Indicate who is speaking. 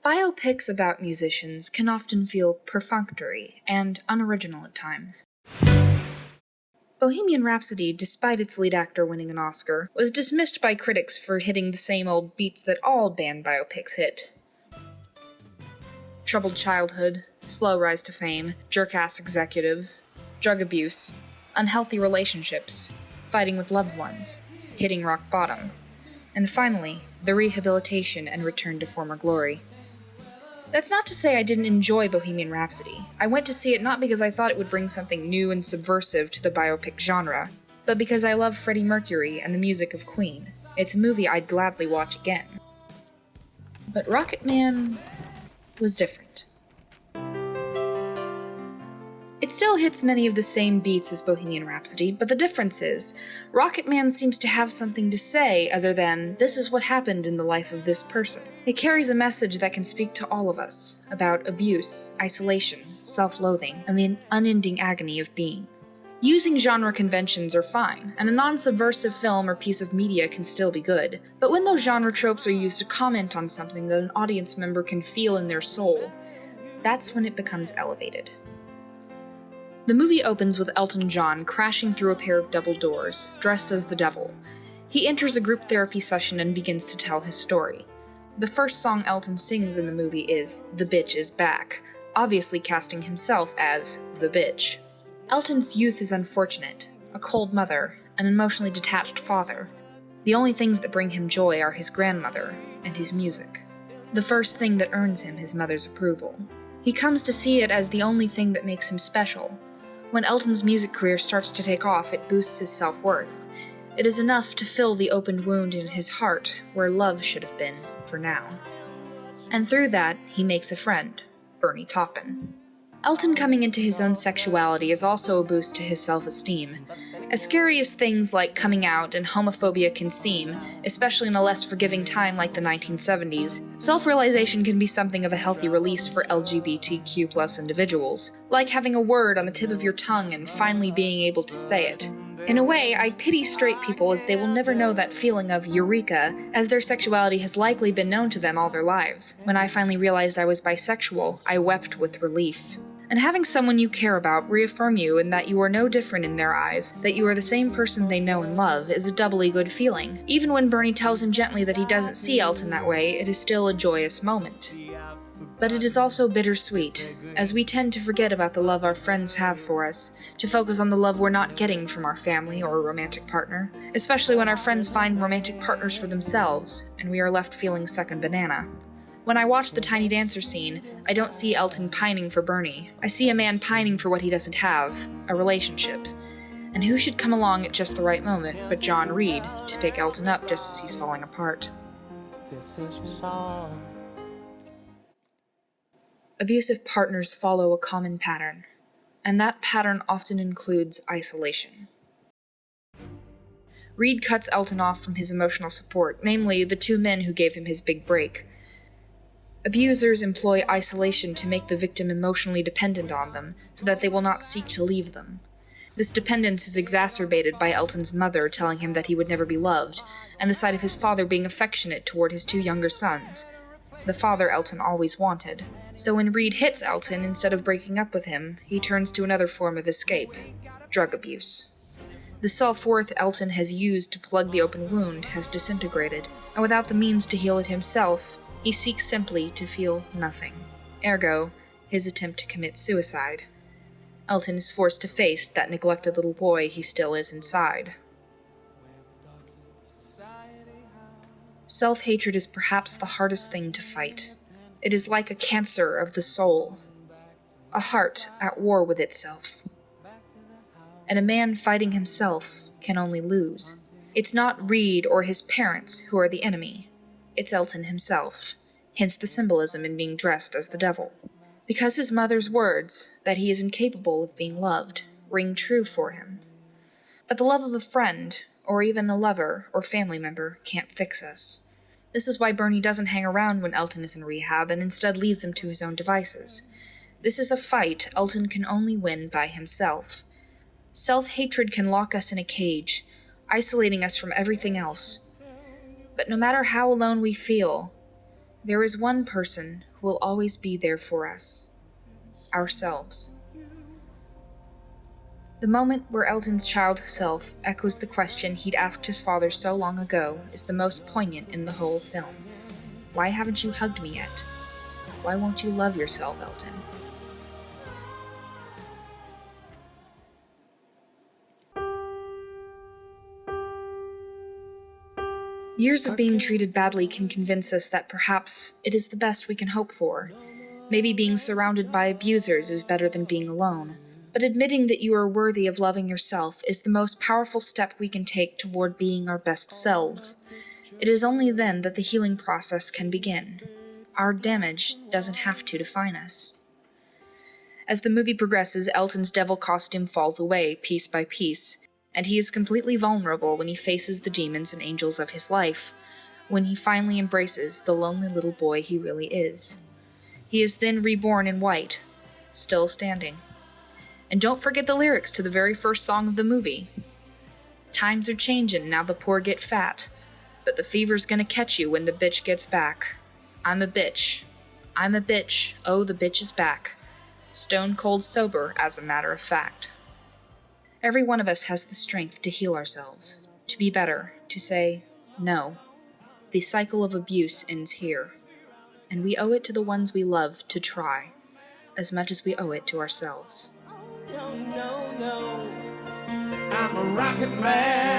Speaker 1: Biopics about musicians can often feel perfunctory and unoriginal at times. Bohemian Rhapsody, despite its lead actor winning an Oscar, was dismissed by critics for hitting the same old beats that all band biopics hit. Troubled childhood, slow rise to fame, jerk-ass executives, drug abuse, unhealthy relationships, fighting with loved ones, hitting rock bottom, and finally, the rehabilitation and return to former glory. That's not to say I didn't enjoy Bohemian Rhapsody. I went to see it not because I thought it would bring something new and subversive to the biopic genre, but because I love Freddie Mercury and the music of Queen. It's a movie I'd gladly watch again. But Rocketman was different. It still hits many of the same beats as Bohemian Rhapsody, but the difference is, Rocketman seems to have something to say other than, this is what happened in the life of this person. It carries a message that can speak to all of us, about abuse, isolation, self-loathing, and the unending agony of being. Using genre conventions are fine, and a non-subversive film or piece of media can still be good, but when those genre tropes are used to comment on something that an audience member can feel in their soul, that's when it becomes elevated. The movie opens with Elton John crashing through a pair of double doors, dressed as the devil. He enters a group therapy session and begins to tell his story. The first song Elton sings in the movie is "The Bitch is Back," obviously casting himself as the bitch. Elton's youth is unfortunate, a cold mother, an emotionally detached father. The only things that bring him joy are his grandmother and his music. The first thing that earns him his mother's approval. He comes to see it as the only thing that makes him special. When Elton's music career starts to take off, it boosts his self-worth. It is enough to fill the opened wound in his heart where love should have been, for now. And through that, he makes a friend, Bernie Taupin. Elton coming into his own sexuality is also a boost to his self-esteem. As scary as things like coming out and homophobia can seem, especially in a less forgiving time like the 1970s, self-realization can be something of a healthy release for LGBTQ+ individuals, like having a word on the tip of your tongue and finally being able to say it. In a way, I pity straight people as they will never know that feeling of eureka, as their sexuality has likely been known to them all their lives. When I finally realized I was bisexual, I wept with relief. And having someone you care about reaffirm you in that you are no different in their eyes, that you are the same person they know and love, is a doubly good feeling. Even when Bernie tells him gently that he doesn't see Elton that way, it is still a joyous moment. But it is also bittersweet, as we tend to forget about the love our friends have for us, to focus on the love we're not getting from our family or a romantic partner, especially when our friends find romantic partners for themselves, and we are left feeling second banana. When I watch the Tiny Dancer scene, I don't see Elton pining for Bernie. I see a man pining for what he doesn't have, a relationship. And who should come along at just the right moment but John Reid to pick Elton up just as he's falling apart? This is your song. Abusive partners follow a common pattern, and that pattern often includes isolation. Reid cuts Elton off from his emotional support, namely the two men who gave him his big break. Abusers employ isolation to make the victim emotionally dependent on them, so that they will not seek to leave them. This dependence is exacerbated by Elton's mother telling him that he would never be loved, and the sight of his father being affectionate toward his two younger sons, the father Elton always wanted. So when Reid hits Elton, instead of breaking up with him, he turns to another form of escape, drug abuse. The self-worth Elton has used to plug the open wound has disintegrated, and without the means to heal it himself, he seeks simply to feel nothing. Ergo, his attempt to commit suicide. Elton is forced to face that neglected little boy he still is inside. Self-hatred is perhaps the hardest thing to fight. It is like a cancer of the soul, a heart at war with itself. And a man fighting himself can only lose. It's not Reid or his parents who are the enemy. It's Elton himself, hence the symbolism in being dressed as the devil. Because his mother's words, that he is incapable of being loved, ring true for him. But the love of a friend, or even a lover or family member, can't fix us. This is why Bernie doesn't hang around when Elton is in rehab and instead leaves him to his own devices. This is a fight Elton can only win by himself. Self-hatred can lock us in a cage, isolating us from everything else. But no matter how alone we feel, there is one person who will always be there for us. Ourselves. The moment where Elton's child self echoes the question he'd asked his father so long ago is the most poignant in the whole film. Why haven't you hugged me yet? Why won't you love yourself, Elton? Years of being treated badly can convince us that perhaps it is the best we can hope for. Maybe being surrounded by abusers is better than being alone. But admitting that you are worthy of loving yourself is the most powerful step we can take toward being our best selves. It is only then that the healing process can begin. Our damage doesn't have to define us. As the movie progresses, Elton's devil costume falls away piece by piece, and he is completely vulnerable when he faces the demons and angels of his life, when he finally embraces the lonely little boy he really is. He is then reborn in white, still standing. And don't forget the lyrics to the very first song of the movie. Times are changin', now the poor get fat, but the fever's gonna catch you when the bitch gets back. I'm a bitch. I'm a bitch. Oh, the bitch is back. Stone cold sober, as a matter of fact. Every one of us has the strength to heal ourselves, to be better, to say, no. The cycle of abuse ends here. And we owe it to the ones we love to try, as much as we owe it to ourselves.
Speaker 2: No, no, no. I'm a rocket man.